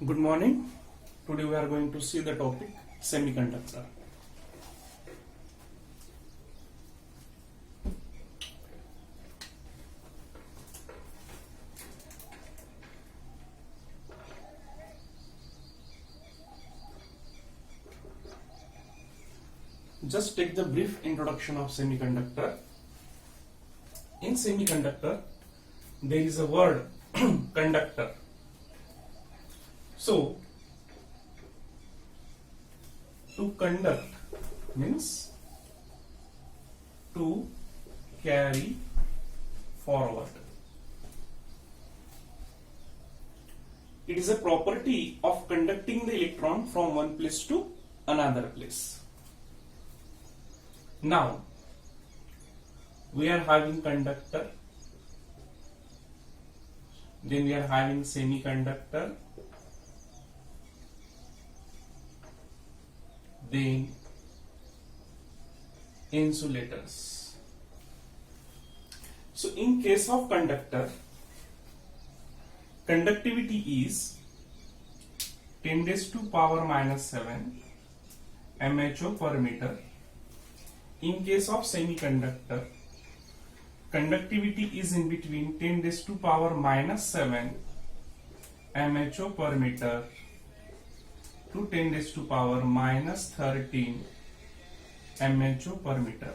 Good morning. Today we are going to see the topic semiconductor. Just take the brief introduction of semiconductor. In semiconductor, there is a word conductor. So, to conduct means to carry forward. It is a property of conducting the electron from one place to another place. Now, we are having conductor, then we are having semiconductor, then insulators. So in case of conductor, conductivity is 10 raised to power minus 7 mho per meter. In case of semiconductor, conductivity is in between 10 raised to power minus 7 mho per meter to 10 raised to power minus 13 mho per meter.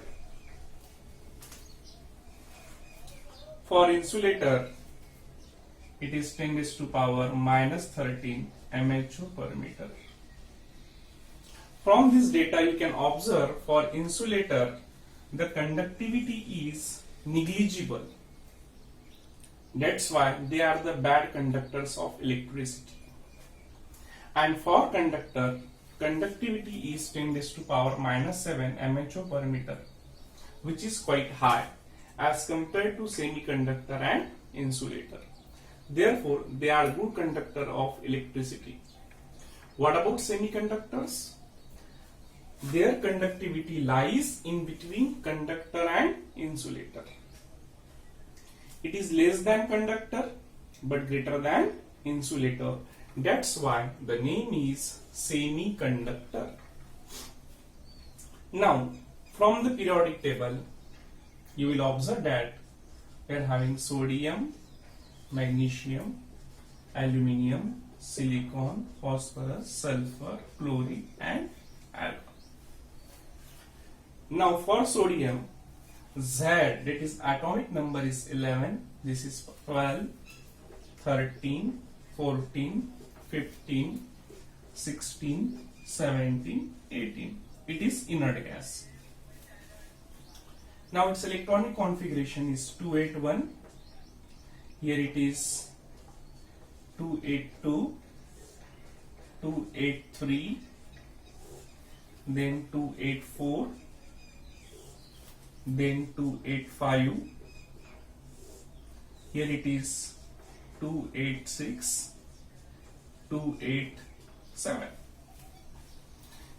For insulator, it is 10 raised to power minus 13 mho per meter. From this data you can observe for insulator the conductivity is negligible. That's why they are the bad conductors of electricity. And for conductor, conductivity is 10 raised to power minus 7 mho per meter, which is quite high as compared to semiconductor and insulator. Therefore, they are good conductor of electricity. What about semiconductors? Their conductivity lies in between conductor and insulator. It is less than conductor but greater than insulator. That's why the name is semiconductor. Now, from the periodic table, you will observe that we are having sodium, magnesium, aluminium, silicon, phosphorus, sulfur, chlorine and argon. Now for sodium, Z, that is atomic number is 11, this is 12, 13, 14, 15, 16, 17, 18. It is inert gas. Now its electronic configuration is 281. Here it is 282, 283, then 284, then 285. Here it is 286, 287.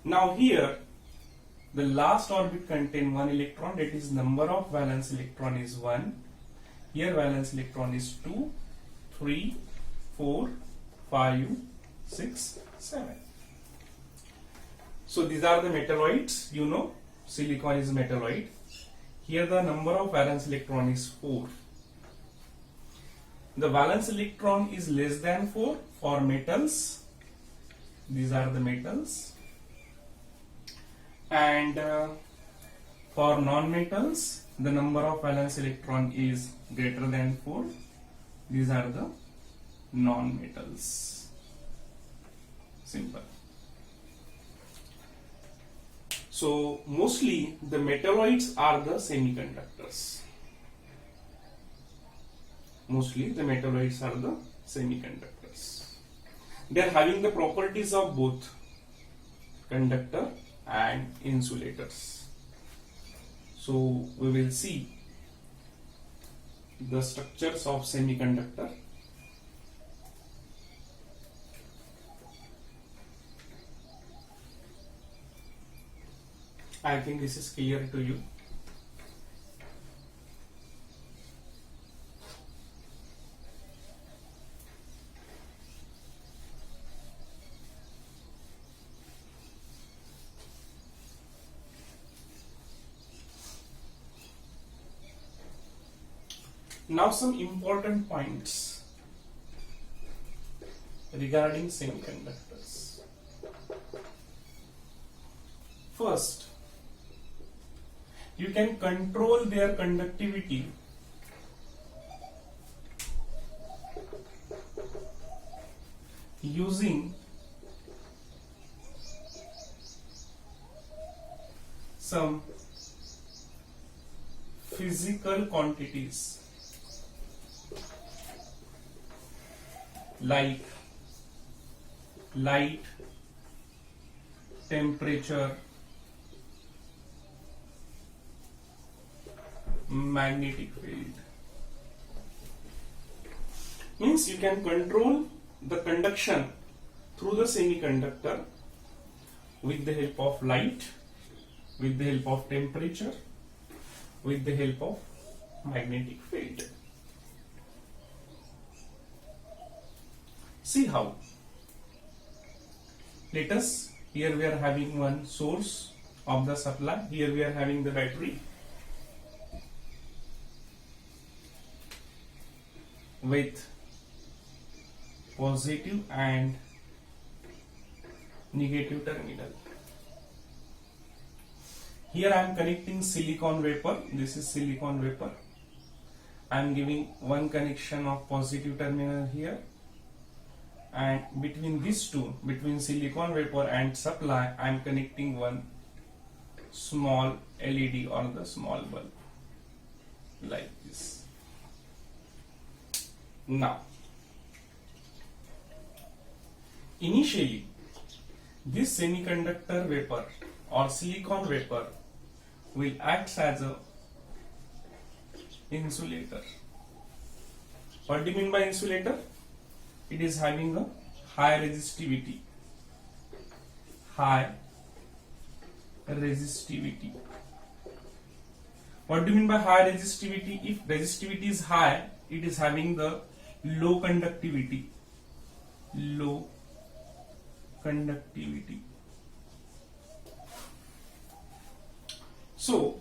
Now here the last orbit contain one electron, that is number of valence electron is 1. Here valence electron is 2, 3, 4, 5, 6, 7. So these are the metalloids. You know silicon is metalloid. Here the number of valence electron is 4. The valence electron is less than 4 for metals. These are the metals. And for non-metals, the number of valence electron is greater than 4. These are the non-metals. Simple. So mostly the metalloids are the semiconductors. Mostly the metalloids are the semiconductors. They are having the properties of both conductor and insulators. So we will see the structures of semiconductor. I think this is clear to you. Now some important points regarding semiconductors. First, you can control their conductivity using some physical quantities like light, temperature, magnetic field. Means you can control the conduction through the semiconductor with the help of light, with the help of temperature, with the help of magnetic field. See how. Let us, here we are having one source of the supply, here we are having the battery with positive and negative terminal. Here I am connecting silicon vapor, this is silicon vapor. I am giving one connection of positive terminal here, and between these two, between silicon vapor and supply, I am connecting one small LED or the small bulb like this. Now, initially, this semiconductor vapor or silicon vapor will act as a insulator. What do you mean by insulator? It is having a high resistivity. High resistivity. What do you mean by high resistivity? If resistivity is high, it is having the low conductivity. Low conductivity. So,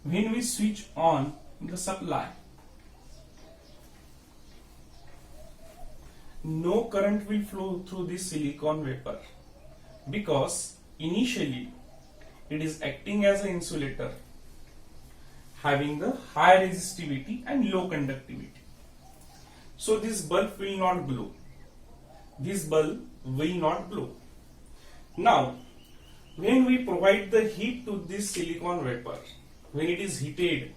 when we switch on the supply, no current will flow through this silicon vapor because initially it is acting as an insulator having the high resistivity and low conductivity. So this bulb will not glow. This bulb will not glow. Now, when we provide the heat to this silicon vapor, when it is heated,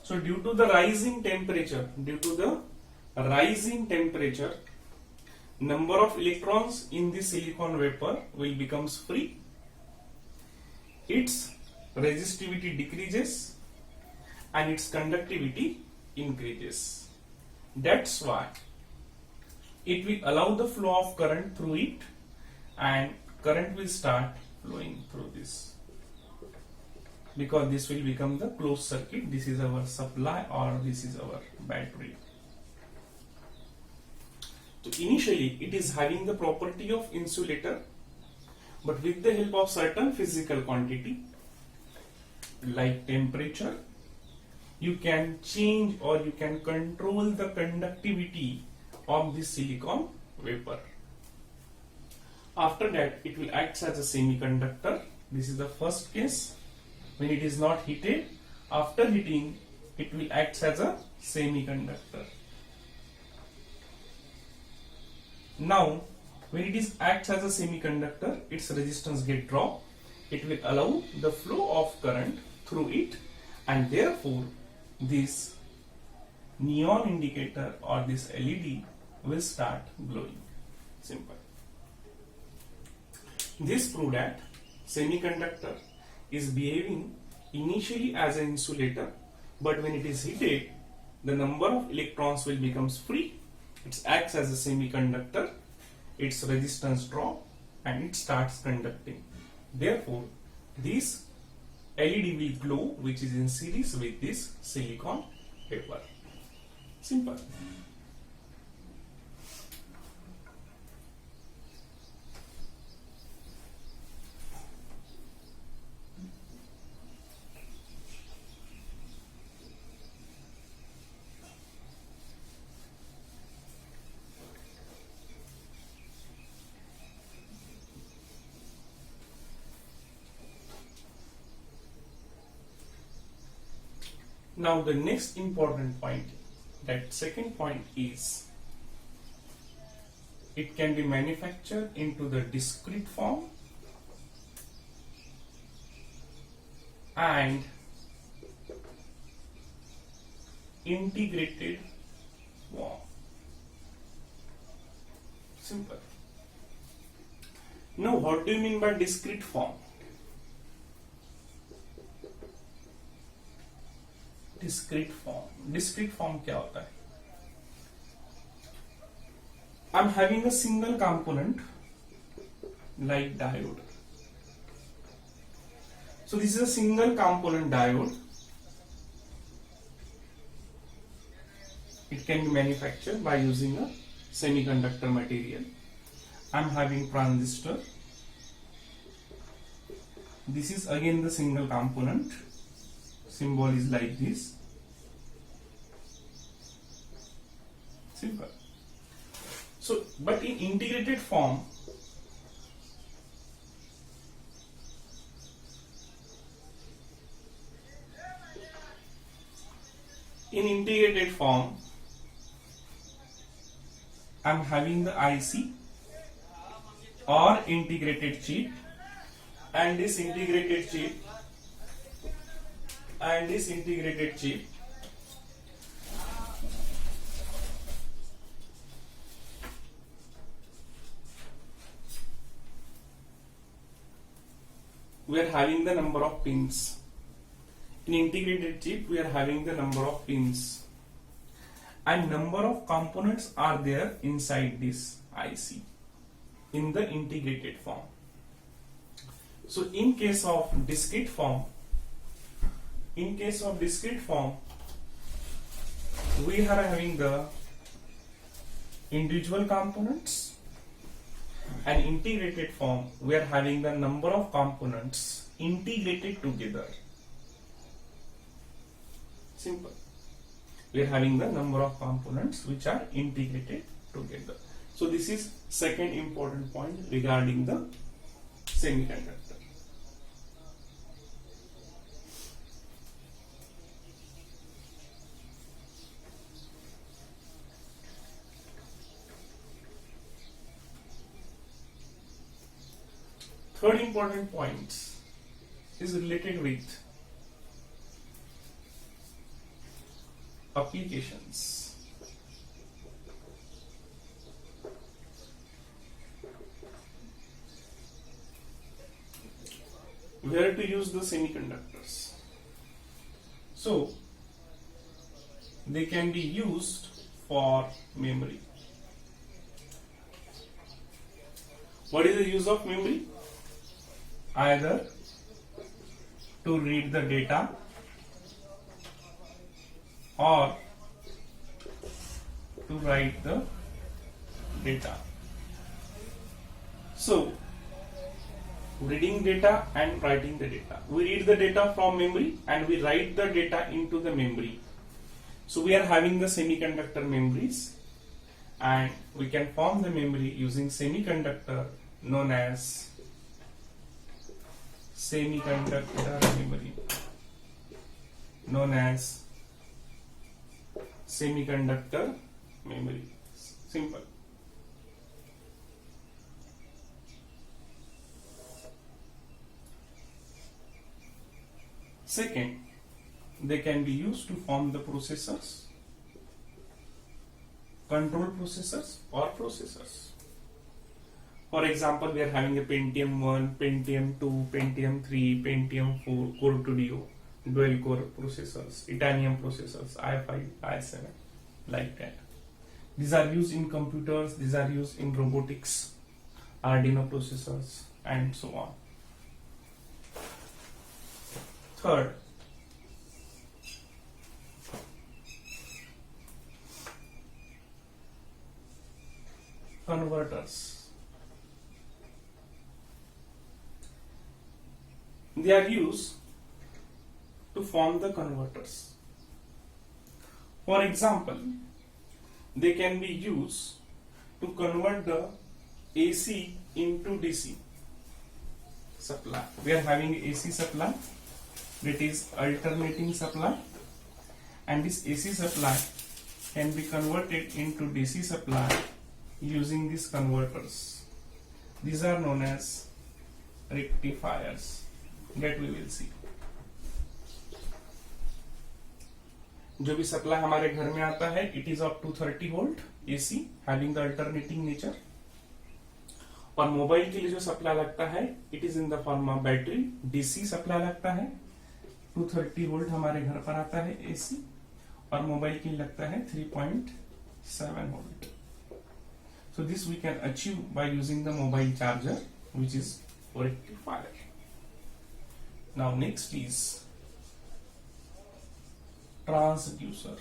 so due to the rising temperature, number of electrons in the silicon vapor will becomes free. Its resistivity decreases and its conductivity increases. That's why it will allow the flow of current through it, and current will start flowing through this, because this will become the closed circuit. This is our supply or this is our battery. So initially it is having the property of insulator, but with the help of certain physical quantity like temperature, you can change or you can control the conductivity of this silicon vapor. After that, it will act as a semiconductor. This is the first case. When it is not heated, after heating, it will act as a semiconductor. Now, when it is acts as a semiconductor, its resistance get dropped. It will allow the flow of current through it, and therefore this neon indicator or this LED will start glowing. Simple. This proves that semiconductor is behaving initially as an insulator, but when it is heated, the number of electrons will becomes free. It acts as a semiconductor, its resistance drop and it starts conducting. Therefore, this LED will glow, which is in series with this silicon vapor. Simple. Now the next important point, that second point is it can be manufactured into the discrete form and integrated form. Simple. Now what do you mean by discrete form? Discrete form क्या होता है? I'm having a single component like diode. So this is a single component diode. It can be manufactured by using a semiconductor material. I'm having transistor. This is again the single component. Symbol is like this. Simple. So, but in integrated form, I'm having the IC or integrated chip, and this integrated chip we are having the number of pins. In integrated chip we are having the number of pins and number of components are there inside this IC in the integrated form. So in case of discrete form, we are having the individual components, and integrated form we are having the number of components integrated together. Simple. We are having the number of components which are integrated together. So this is second important point regarding the semiconductor. Third important point is related with applications. Where to use the semiconductors? So they can be used for memory. What is the use of memory? Either to read the data or to write the data. So reading data and writing the data. We read the data from memory and we write the data into the memory. So we are having the semiconductor memories, and we can form the memory using semiconductor known as semiconductor memory. Simple. Second, they can be used to form the processors, control processors or processors. For example, we are having a Pentium 1, Pentium 2, Pentium 3, Pentium 4, Core 2 Duo, dual core processors, Itanium processors, i5, i7, like that. These are used in computers, these are used in robotics, Arduino processors, and so on. Third, converters. They are used to form the converters. For example, they can be used to convert the AC into DC supply. We are having AC supply, that is alternating supply, and this AC supply can be converted into DC supply using these converters. These are known as rectifiers that we will see. जो भी supply हमारे घर में आता है it is of 230 volt AC having the alternating nature, और mobile के लिए जो सप्लाई लगता है it is in the form of battery DC supply लगता है 230 वोल्ट हमारे घर पर आता है AC, और मोबाइल के लिए लगता है 3.7 volt. So this we can achieve by using the mobile charger, which is rectifier. Now next is transducer.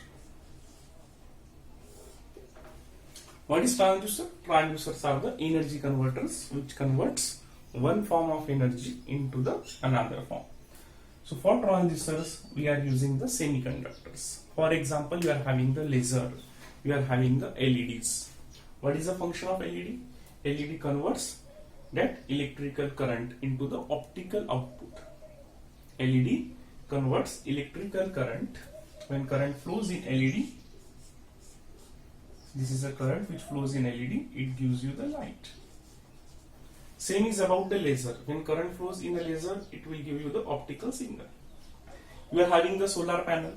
What is transducer? Transducers are the energy converters which converts one form of energy into the another form. So for transducers we are using the semiconductors. For example, you are having the laser, you are having the LEDs. What is the function of LED? LED converts that electrical current into the optical output. LED converts electrical current. When current flows in LED, this is a current which flows in LED, it gives you the light. Same is about the laser. When current flows in a laser, it will give you the optical signal. You are having the solar panel.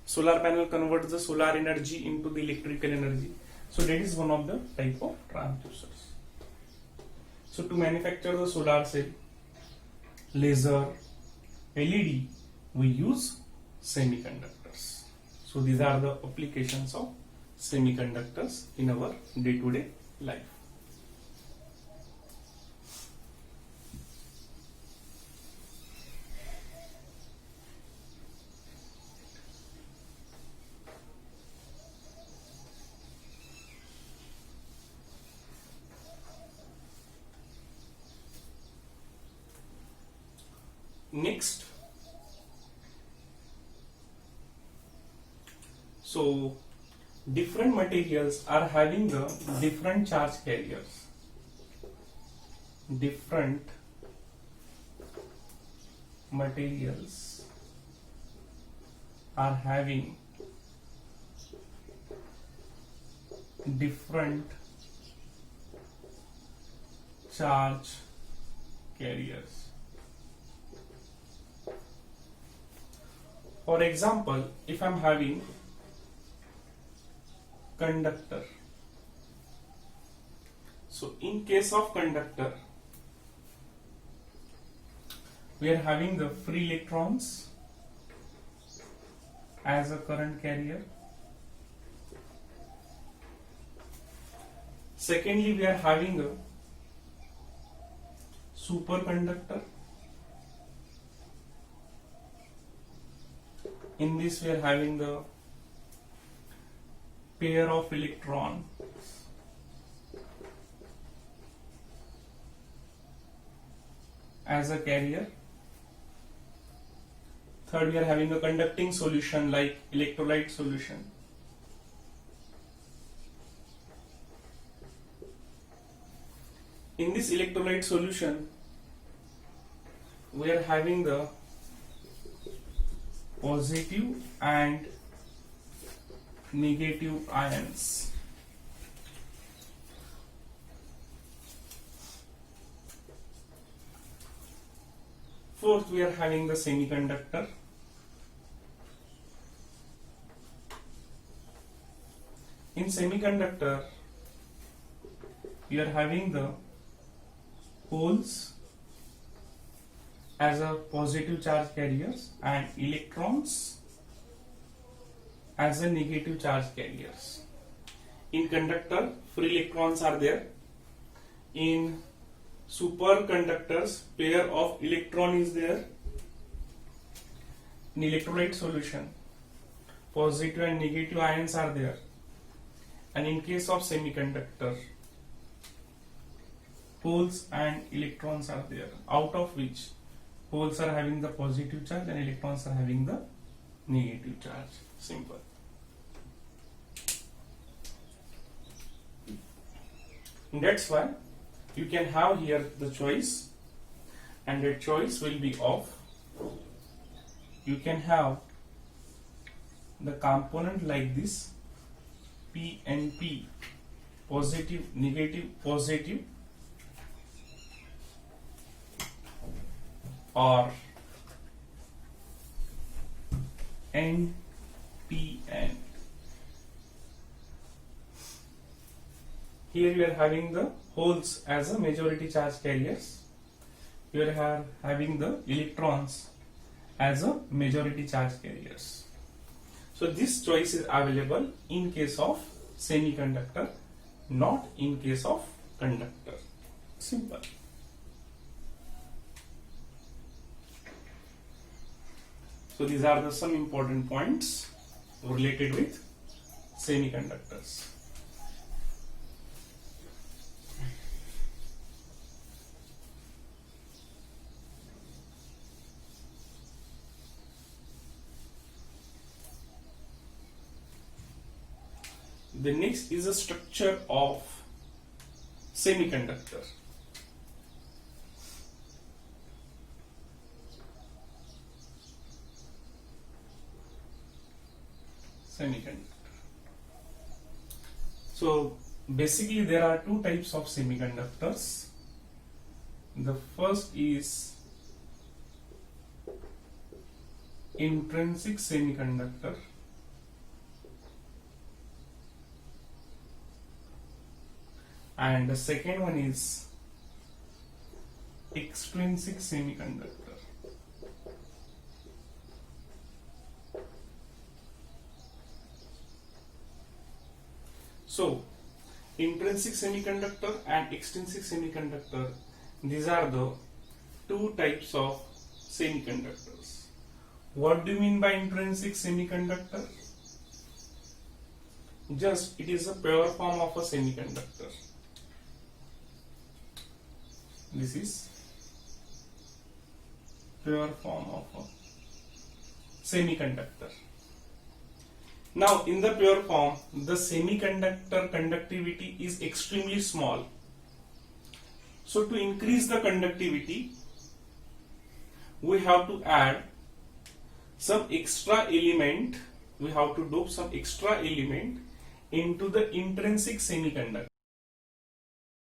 Solar panel converts the solar energy into the electrical energy. So that is one of the type of transducers. So to manufacture the solar cell, laser, LED, we use semiconductors. So these are the applications of semiconductors in our day-to-day life. Next, so different materials are having the different charge carriers. Different materials are having different charge carriers. For example, if I am having conductor, so in case of conductor, we are having the free electrons as a current carrier. Secondly, we are having a superconductor. In this we are having the pair of electrons as a carrier. Third, we are having a conducting solution like electrolyte solution. In this electrolyte solution, we are having the positive and negative ions. Fourth, we are having the semiconductor. In semiconductor, we are having the holes as a positive charge carriers and electrons as a negative charge carriers. In conductor, free electrons are there. In superconductors, pair of electron is there. In electrolyte solution, positive and negative ions are there. And in case of semiconductor, holes and electrons are there, out of which holes are having the positive charge and electrons are having the negative charge. Simple. That's why you can have here the choice, and that choice will be of, you can have the component like this, P and P, positive, negative, positive, or N, P, N. Here you are having the holes as a majority charge carriers. You are having the electrons as a majority charge carriers. So this choice is available in case of semiconductor, not in case of conductor. Simple. So these are some important points related with semiconductors. The next is the structure of semiconductor. So basically there are two types of semiconductors. The first is intrinsic semiconductor, and the second one is extrinsic semiconductor. So intrinsic semiconductor and extrinsic semiconductor, these are the two types of semiconductors. What do you mean by intrinsic semiconductor? Just it is a pure form of a semiconductor. This is pure form of a semiconductor. Now in the pure form, the semiconductor conductivity is extremely small. So to increase the conductivity, we have to add some extra element, we have to dope some extra element into the intrinsic semiconductor.